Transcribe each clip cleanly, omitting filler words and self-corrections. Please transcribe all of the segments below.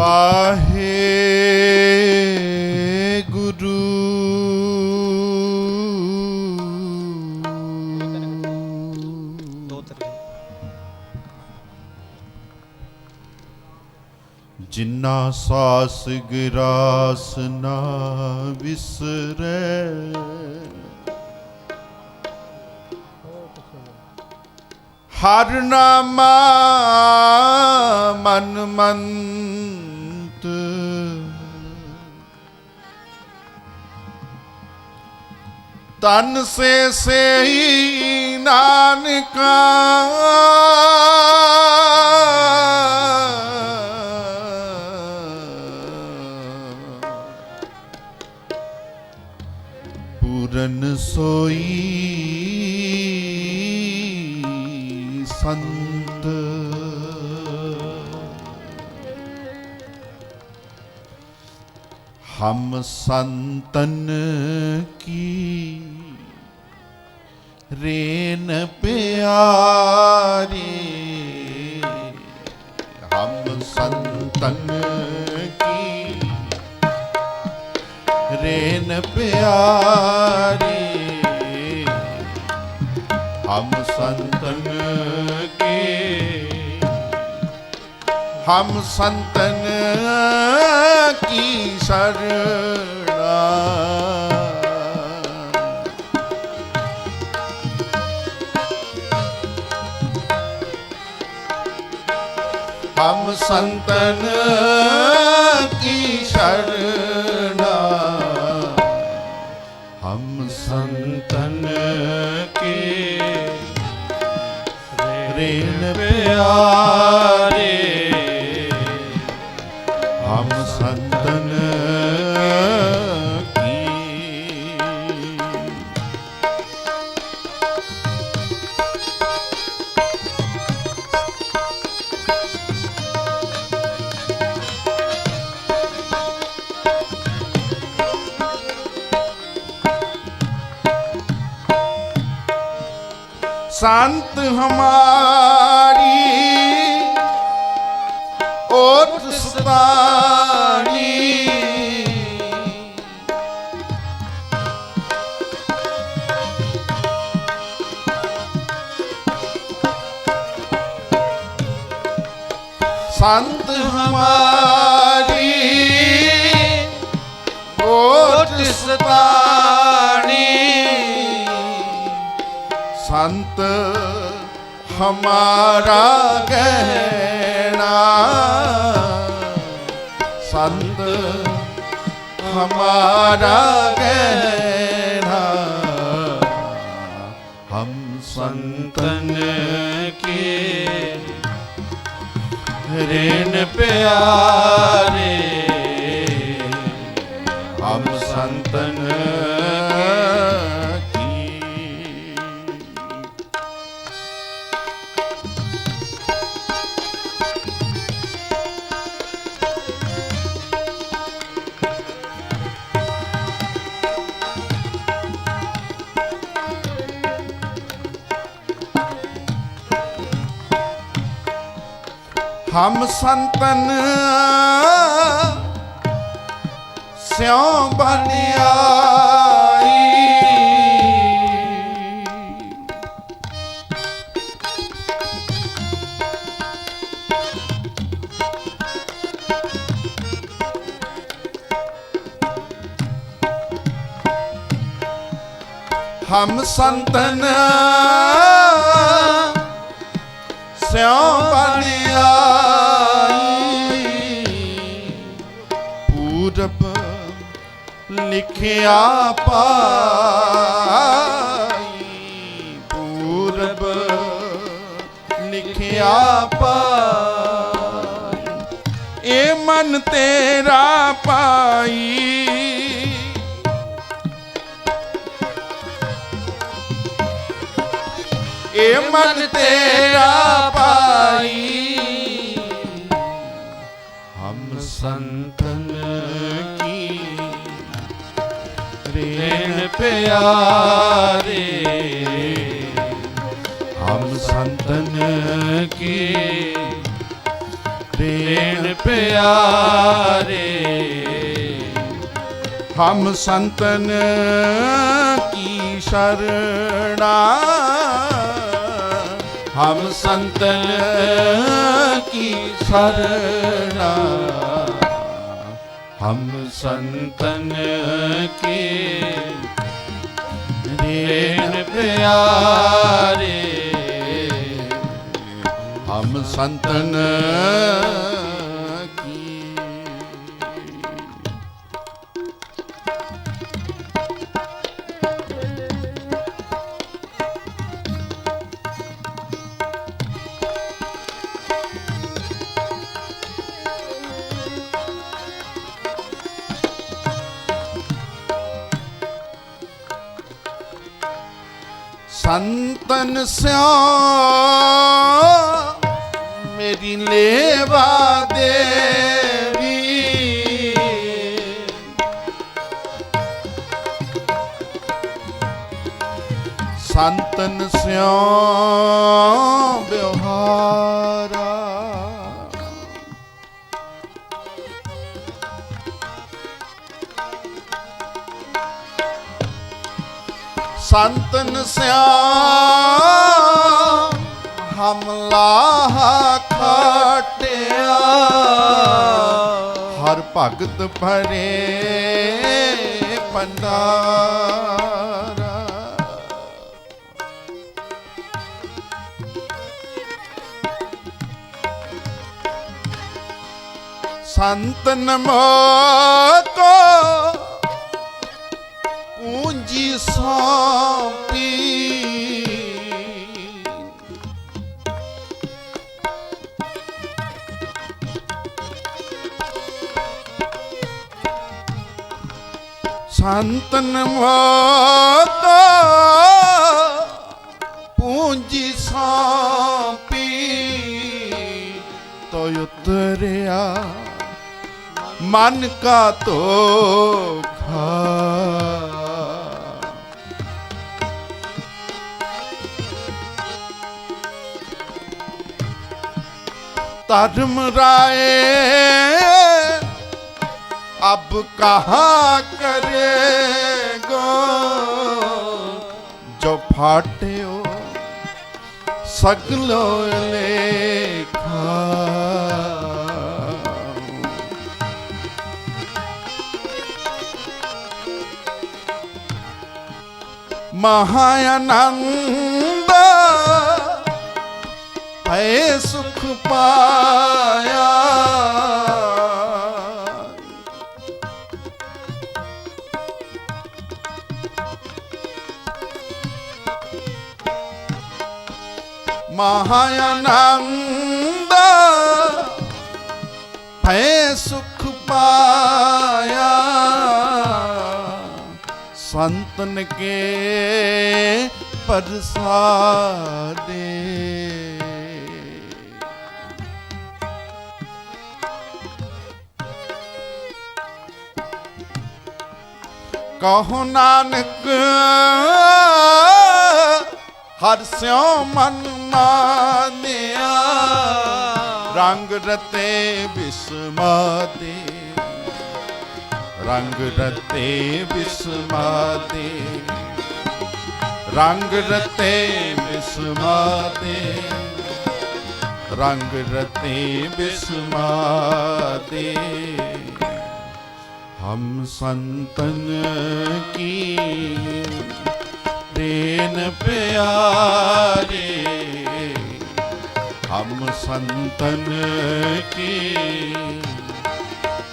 वाहे गुरु जिन्ना सास गिरास ना विसरे हर नामा मन मंत तन से ही नानका पूरन सोई संत हम संतन की रेन प्यारी हम संतन की रेन प्यारी हम संतन के हम संतन की शरणा हम संतन की शरणा हम संतन के रेन प्यारे हम संतन की संत हमारी ओट सतानी संत हमारी ओट सतानी संत हमारा गहना संत हमारा गहना हम संतन के रेन प्यारे हम संतन हम संतन स्यों बन आई हम संतन स्यों बन आई पूरब लिखिया पाई पूरब लिखिया पाई ए मन तेरा पाई ए मन तेरा पाई हम संतन की रेन प्यारे हम संतन की ਦੇਨ ਪਿਆਰੇ ਹਮ ਸੰਤਨ ਕੀ ਸ਼ਰਣਾ ਹਮ ਸੰਤਨ ਕੀ ਸ਼ਰਣਾ ਹਮ ਸੰਤਨ ਕੀ ਦੇਨ ਪਿਆਰੇ ਹਮ ਸੰਤਨ ਕੀ। ਸੰਤਨ ਸਿਓ ਮੇਰੀ ਲੇਵਾ ਦੇਵੀ ਸੰਤਨ ਸਿਓ ਬਿਵਹਾਰਾ ਸੰਤਨ ਸਿਆ ਹਮਲਾ ਖਾਟਿਆ ਹਰ ਭਗਤ ਭਰੇ ਪੰਡਾਰਾ ਸੰਤਨ ਮੋਕੋ ਪੂੰਜੀ ਸੌਂਪੀ ਸੰਤਨ ਮੋਕੋ ਪੂੰਜੀ ਸੌਂਪੀ ਤੋ ਉਤਰਿਆ ਮਨ ਕਾ ਧੋਖਾ धर्म राय अब कहाँ करेगो जो फाटे हो सगलो लेखा महायानंद है सुख पाया महायानंद है सुख पाया संतन के परसादे कहो नानक हर स्यों मन मानिया रंग रते बिस्मादे रंग रते बिस्मादे रंग रते बिस्मादे रंग रते बिस्मादे हम संतन की देन प्यारे हम संतन की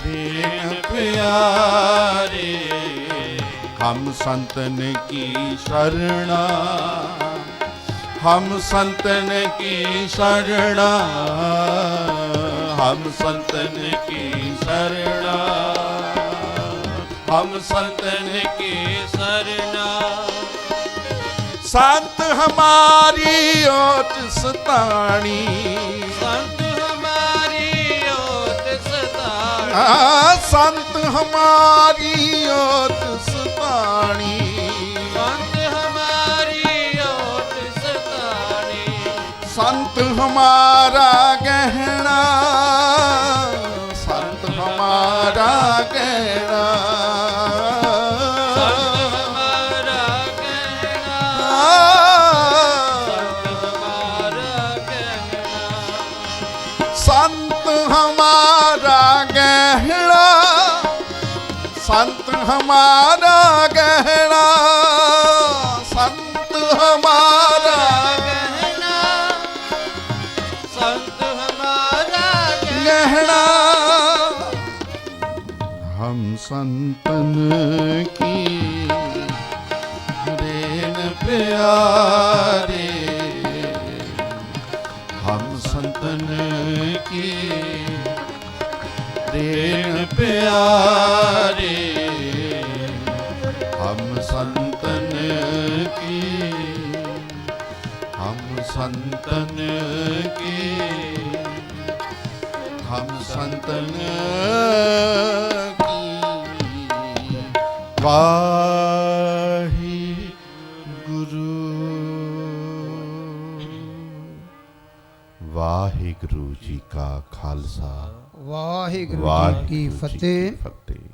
देन प्यारे हम संतन की शरणा हम संतन की शरणा हम संतन की शरणा हम संतन की शरणा संत हमारी ओट सताणी संत हमारी ओट सताणी संत हमारी ओट सताणी संत हमारी ओट सताणी संत हमारा गहना हमारा गहना, संत हमारा गहना, संत हमारा गहना। हम संतन की रेन प्यारे, हम संतन की रेन प्यारे, हम संतन की, हम संतन की, हम संतन की वाही गुरु। वाहिगुरु जी का खालसा, ਵਾਹਿਗੁਰੂ ਜੀ वाहिगुरु ਕੀ जी की ਫਤਿਹ। फतेह।